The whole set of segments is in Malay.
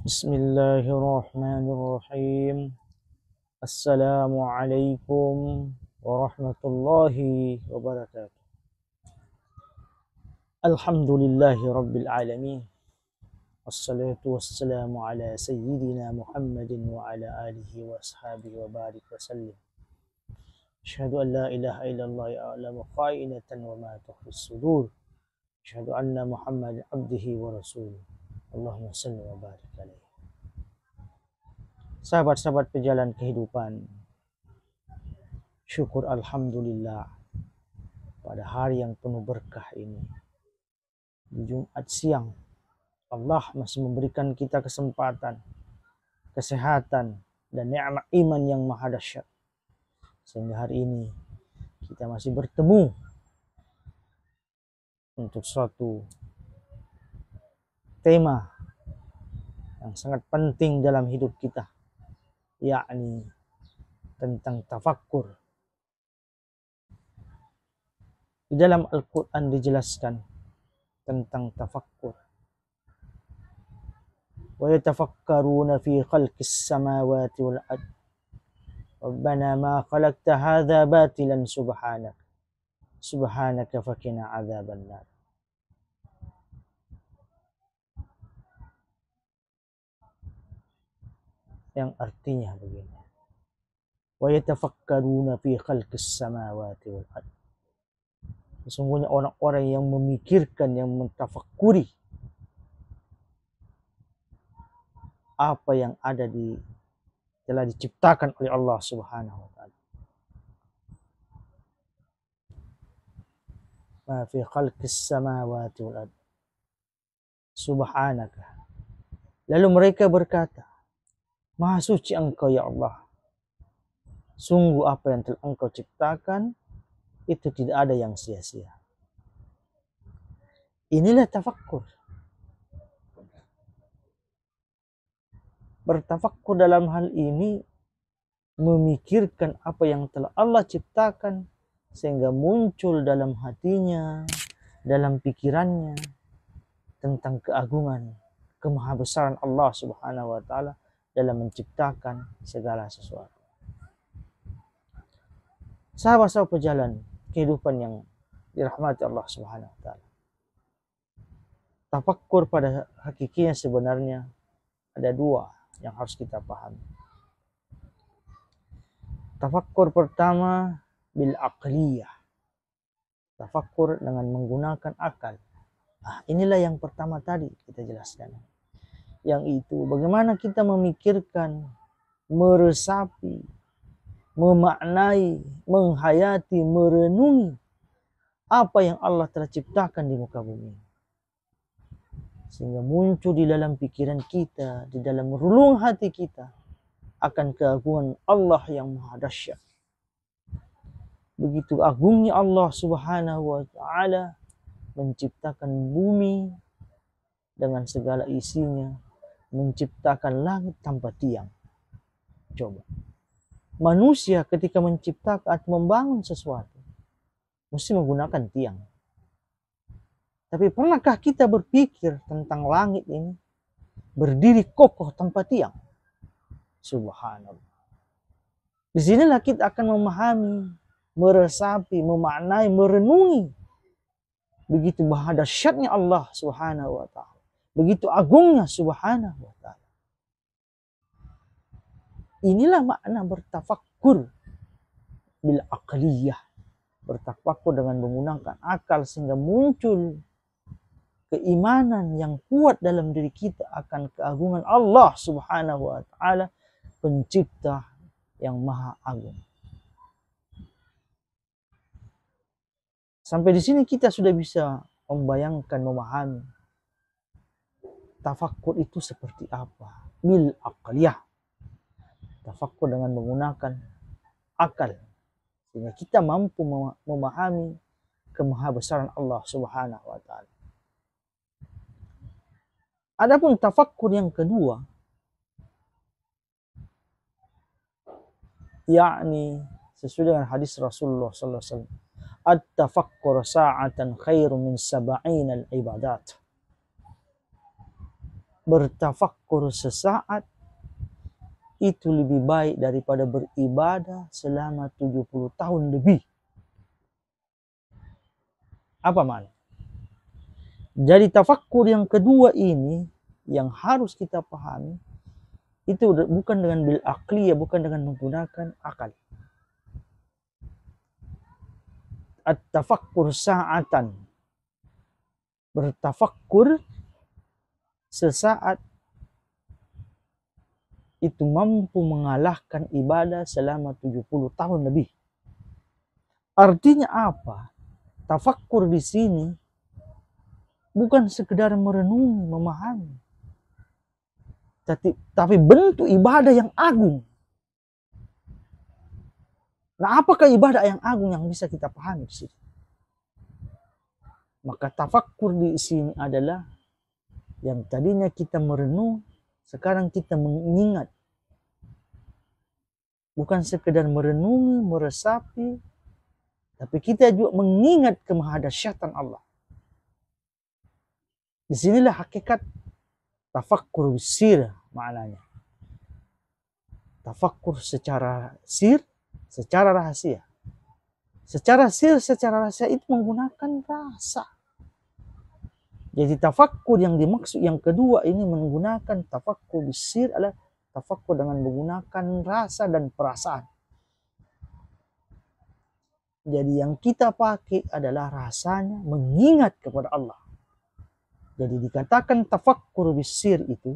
Bismillahirrahmanirrahim. Assalamualaikum warahmatullahi wabarakatuh. Alhamdulillahi rabbil alamin. Wassalatu wassalamu ala sayyidina Muhammadin wa ala alihi wa ashabihi wa barik wa sallim. Asyhadu an la ilaha illallah ya'lamu kha'inatan wa ma tukhfis sudur. Asyhadu anna Muhammadan abdihi wa rasuluh. Allahumma salli wa barik alaihi. Sahabat-sahabat pejalan kehidupan, syukur alhamdulillah pada hari yang penuh berkah ini. Di Jumat siang, Allah masih memberikan kita kesempatan, kesehatan, dan nikmat iman yang maha dahsyat. Sehingga hari ini kita masih bertemu untuk suatu tema yang sangat penting dalam hidup kita, yakni tentang tafakkur. Di dalam Al-Quran dijelaskan tentang tafakkur. Wa yatafakkaruna fi khalqis samawati wal ard. Rabbana ma khalaqta hadza batilan subhanak. Subhanaka faqina adzaban nar. Yang artinya begini. Wa yatafakkaruna fi khalqis samawati wal ard. Sesungguhnya orang-orang yang memikirkan, yang mentafakuri apa yang ada telah diciptakan oleh Allah Subhanahu wa taala. Ma fi khalqis samawati wal ard. Subhanaka. Lalu mereka berkata, Maha suci Engkau ya Allah. Sungguh apa yang telah Engkau ciptakan itu tidak ada yang sia-sia. Inilah tafakkur. Bertafakkur dalam hal ini memikirkan apa yang telah Allah ciptakan sehingga muncul dalam hatinya, dalam pikirannya tentang keagungan, kemahabesaran Allah Subhanahu wa taala dalam menciptakan segala sesuatu. Sahabat-sahabat pejalan kehidupan yang dirahmati Allah Subhanahu wa taala. Tafakkur pada hakikinya sebenarnya ada dua yang harus kita pahami. Tafakkur pertama bil aqliyah. Tafakkur dengan menggunakan akal. Inilah yang pertama tadi kita jelaskan. Yang itu bagaimana kita memikirkan, meresapi, memaknai, menghayati, merenungi apa yang Allah telah ciptakan di muka bumi. Sehingga muncul di dalam pikiran kita, di dalam relung hati kita akan keagungan Allah yang maha dahsyat. Begitu agungnya Allah Subhanahu wa taala menciptakan bumi dengan segala isinya, menciptakan langit tanpa tiang. Coba. Manusia ketika menciptakan atau membangun sesuatu mesti menggunakan tiang. Tapi pernahkah kita berpikir tentang langit ini berdiri kokoh tanpa tiang? Subhanallah. Di sinilah kita akan memahami, meresapi, memaknai, merenungi begitu maha dahsyatnya Allah Subhanahu wa taala. Begitu agungnya Subhanahu wa taala. Inilah makna bertafakkur bil aqliyah. Bertafakkur dengan menggunakan akal sehingga muncul keimanan yang kuat dalam diri kita akan keagungan Allah Subhanahu wa taala, pencipta yang maha agung. Sampai di sini kita sudah bisa membayangkan, memahami tafakkur itu seperti apa. Bil aqliyah. Tafakkur dengan menggunakan akal sehingga kita mampu memahami kemahabesaran Allah Subhanahu wa taala. Adapun tafakkur yang kedua, yakni sesuai dengan hadis Rasulullah sallallahu alaihi wasallam, at-tafakkur sa'atan khairum min sab'in al-ibadat. bertafakkur sesaat itu lebih baik daripada beribadah selama 70 tahun lebih. Apa makna? Jadi tafakkur yang kedua ini yang harus kita pahami itu bukan dengan bil aqliyah, bukan dengan menggunakan akal. At-tafakkur sa'atan, bertafakkur sesaat itu mampu mengalahkan ibadah selama 70 tahun lebih. Artinya apa? Tafakkur di sini bukan sekedar merenungi, memahami, tapi bentuk ibadah yang agung. Nah, apakah ibadah yang agung yang bisa kita pahami di sini? Maka tafakkur di sini adalah yang tadinya kita merenung, sekarang kita mengingat. Bukan sekedar merenungi, meresapi, tapi kita juga mengingat kemahdasyatan Allah. Disinilah hakikat tafakkur sir maknanya. Tafakkur secara sir, secara rahasia. Secara sir, secara rahasia itu menggunakan rasa. Jadi tafakkur yang dimaksud yang kedua ini menggunakan tafakkur sir adalah tafakkur dengan menggunakan rasa dan perasaan. Jadi yang kita pakai adalah rasanya mengingat kepada Allah. Jadi dikatakan tafakkur bisir itu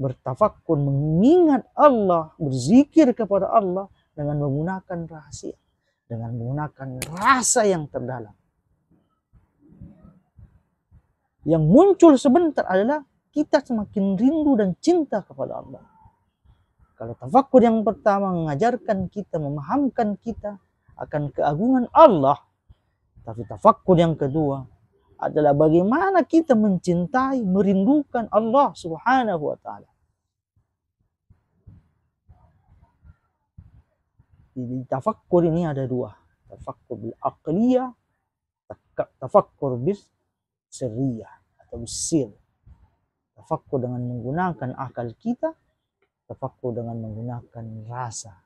bertafakkur mengingat Allah, berzikir kepada Allah dengan menggunakan rahasia, dengan menggunakan rasa yang terdalam. Yang muncul sebentar adalah kita semakin rindu dan cinta kepada Allah. Kalau tafakkur yang pertama mengajarkan kita, memahamkan kita akan keagungan Allah. Tapi tafakkur yang kedua adalah bagaimana kita mencintai, merindukan Allah Subhanahu wa ta'ala. Jadi tafakkur ini ada dua. Tafakkur bil aqliyah, tafakkur bil sirriyah atau sir. Tafakkur dengan menggunakan akal kita, tafakkur dengan menggunakan rasa.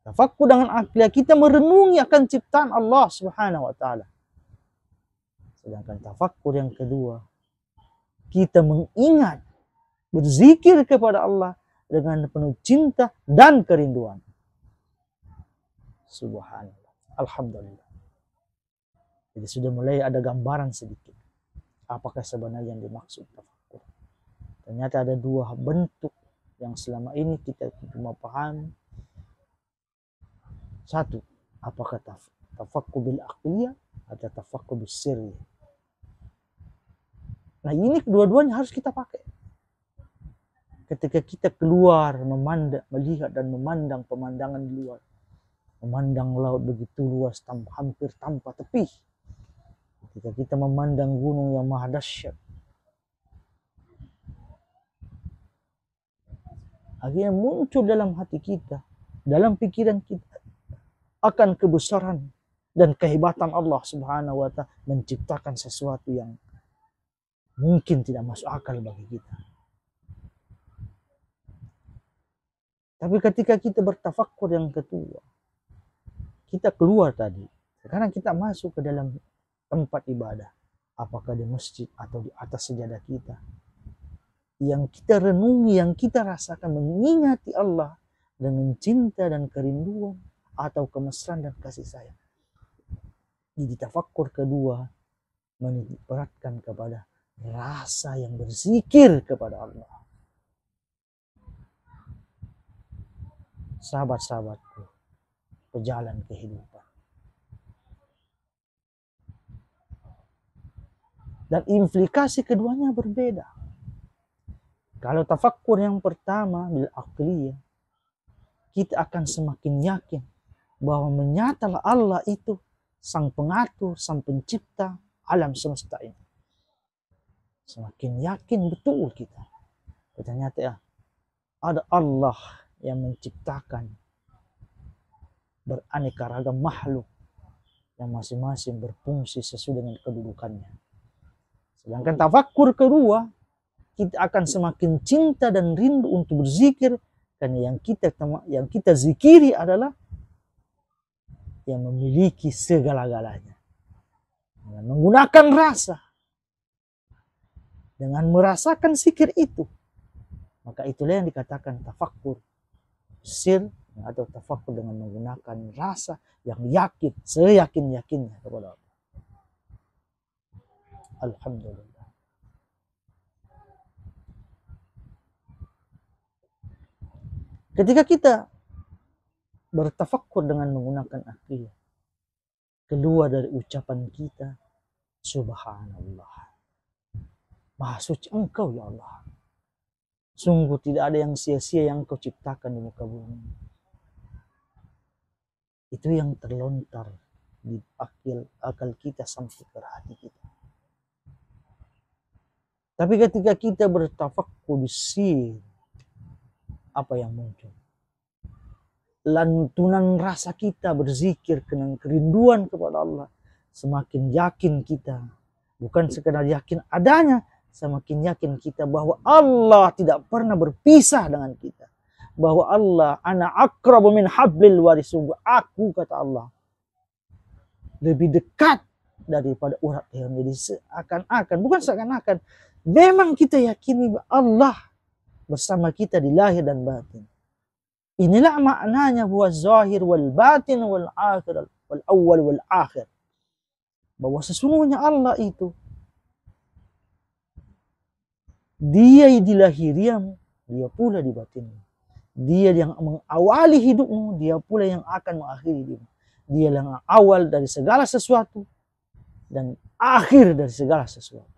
Tafakkur dengan akal kita merenungi akan ciptaan Allah Subhanahu wa ta'ala. Sedangkan tafakkur yang kedua, kita mengingat, berzikir kepada Allah dengan penuh cinta dan kerinduan. Subhanallah. Alhamdulillah. Jadi sudah mulai ada gambaran sedikit. Apakah sebenarnya yang dimaksud tafakkur? Ternyata ada dua bentuk yang selama ini kita cuma pahami. Satu, apakah tafakkur bil aqliyah atau tafakkur bil sirri? Nah ini kedua-duanya harus kita pakai. Ketika kita keluar memandang, melihat dan memandang pemandangan di luar. Memandang laut begitu luas, hampir tanpa tepi. Ketika kita memandang gunung yang maha dahsyat, akhirnya muncul dalam hati kita, dalam pikiran kita, akan kebesaran dan kehebatan Allah Subhanahu wa ta'ala menciptakan sesuatu yang mungkin tidak masuk akal bagi kita. Tapi ketika kita bertafakkur yang kedua, kita keluar tadi, sekarang kita masuk ke dalam tempat ibadah, apakah di masjid atau di atas sejadah kita, yang kita renungi, yang kita rasakan mengingati Allah dengan cinta dan kerinduan atau kemesraan dan kasih sayang. Jadi tafakkur kedua menitikberatkan kepada rasa yang berzikir kepada Allah. Sahabat-sahabatku, pejalan kehidupan. Dan implikasi keduanya berbeda. Kalau tafakkur yang pertama bil aqliyah, kita akan semakin yakin bahwa menyatalah Allah itu sang pengatur, sang pencipta alam semesta ini. Semakin yakin betul kita. Ternyata ya, ada Allah yang menciptakan beraneka ragam makhluk yang masing-masing berfungsi sesuai dengan kedudukannya. Sedangkan tafakkur kedua, kita akan semakin cinta dan rindu untuk berzikir, karena yang kita zikiri adalah yang memiliki segala-galanya. Dengan menggunakan rasa, dengan merasakan zikir itu, maka itulah yang dikatakan tafakkur sir, atau tafakkur dengan menggunakan rasa yang yakin, seyakin-yakinnya kepada Allah. Alhamdulillah. Ketika kita bertafakkur dengan menggunakan akil, keluar dari ucapan kita, Subhanallah, Maha suci Engkau ya Allah. Sungguh tidak ada yang sia-sia yang Kau ciptakan di muka bumi. Itu yang terlontar di akal kita sampai ke hati kita. Tapi ketika kita bertafakkur di sir, apa yang muncul? Lantunan rasa kita berzikir dengan kerinduan kepada Allah. Semakin yakin kita, bukan sekedar yakin adanya, semakin yakin kita bahwa Allah tidak pernah berpisah dengan kita. Bahwa Allah, ana akrabu min hablil waris. Aku, kata Allah, lebih dekat daripada urat leher. Jadi seakan-akan, bukan seakan-akan, memang kita yakini Allah bersama kita di lahir dan batin. Inilah maknanya huwa zahir wal batin wal akhir wal awal wal akhir. Bahwa sesungguhnya Allah itu, Dia di lahiriamu, Dia pula di batinmu. Dia yang mengawali hidupmu, Dia pula yang akan mengakhiri hidupmu. Dia yang awal dari segala sesuatu dan akhir dari segala sesuatu.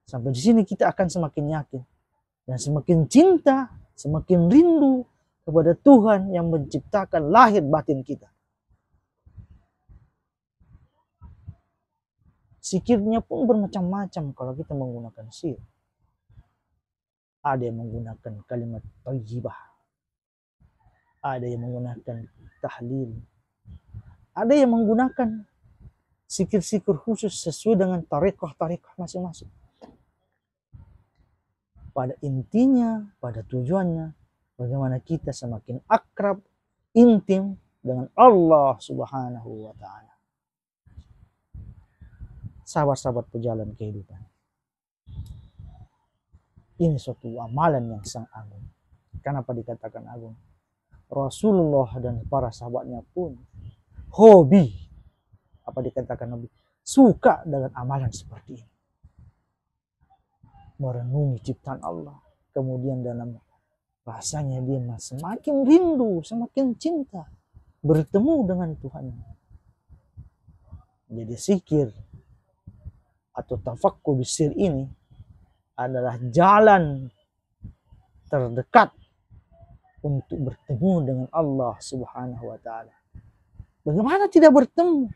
Sampai di sini kita akan semakin yakin dan semakin cinta, semakin rindu kepada Tuhan yang menciptakan lahir batin kita. Zikirnya pun bermacam-macam kalau kita menggunakan sir. Ada yang menggunakan kalimat thayyibah. Ada yang menggunakan tahlil. Ada yang menggunakan zikir-zikir khusus sesuai dengan tariqah-tariqah masing-masing. Pada intinya, pada tujuannya, bagaimana kita semakin akrab, intim dengan Allah Subhanahu wa Ta'ala. Sahabat-sahabat pejalan kehidupan, ini suatu amalan yang sangat agung. Kenapa dikatakan agung? Rasulullah dan para sahabatnya pun hobi, apa dikatakan hobi, suka dengan amalan seperti ini. Merenungi ciptaan Allah, kemudian dalam rasanya dia semakin rindu, semakin cinta bertemu dengan Tuhan. Jadi zikir atau tafakkur bisir ini adalah jalan terdekat untuk bertemu dengan Allah Subhanahu wa Ta'ala. Bagaimana tidak bertemu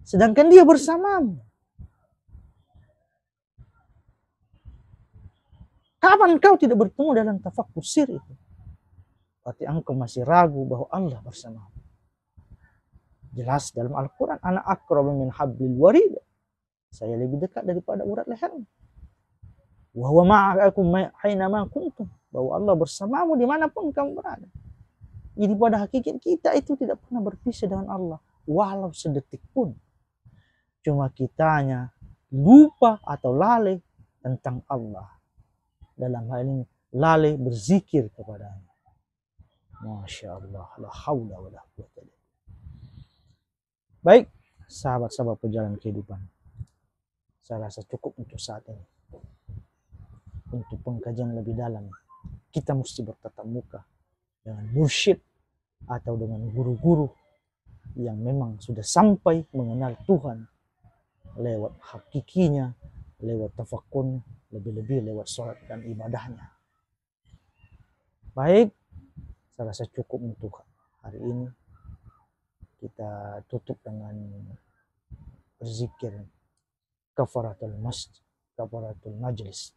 sedangkan Dia bersamamu? Kapan kau tidak bertemu dalam tafakkur sir itu? Berarti engkau masih ragu bahwa Allah bersamamu. Jelas dalam Al-Quran, ana akrabu min hablil warid. Saya lebih dekat daripada urat lehermu. Wa huwa ma'akum hainama kuntum. Bahwa Allah bersamamu dimanapun kamu berada. Jadi pada hakikat kita itu tidak pernah berpisah dengan Allah. Walau sedetik pun. Cuma kitanya lupa atau lalai tentang Allah. Dalam hal ini lalai berzikir kepadanya. Masya Allah. La hawla wa la quwwata illa billah. Baik, sahabat-sahabat perjalanan kehidupan. Saya rasa cukup untuk saat ini. Untuk pengkajian lebih dalam, kita mesti bertatap muka dengan mursyid atau dengan guru-guru yang memang sudah sampai mengenal Tuhan lewat hakikinya, lewat tafakkurnya, lebih-lebih lewat sholat dan ibadahnya. Baik, saya rasa cukup untuk hari ini. Kita tutup dengan berzikir kafaratul masjid, kafaratul majlis.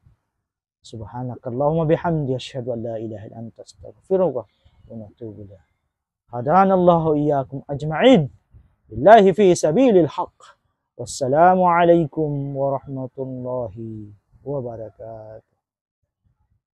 Subhanakallahumma bihamdi asyhadu an la ilaha illa anta astaghfiruka wa atubu ilaik. Hadanallahu iyyakum ajma'in billahi fi sabilil haqq. Wassalamu alaikum warahmatullahi wabarakatuh.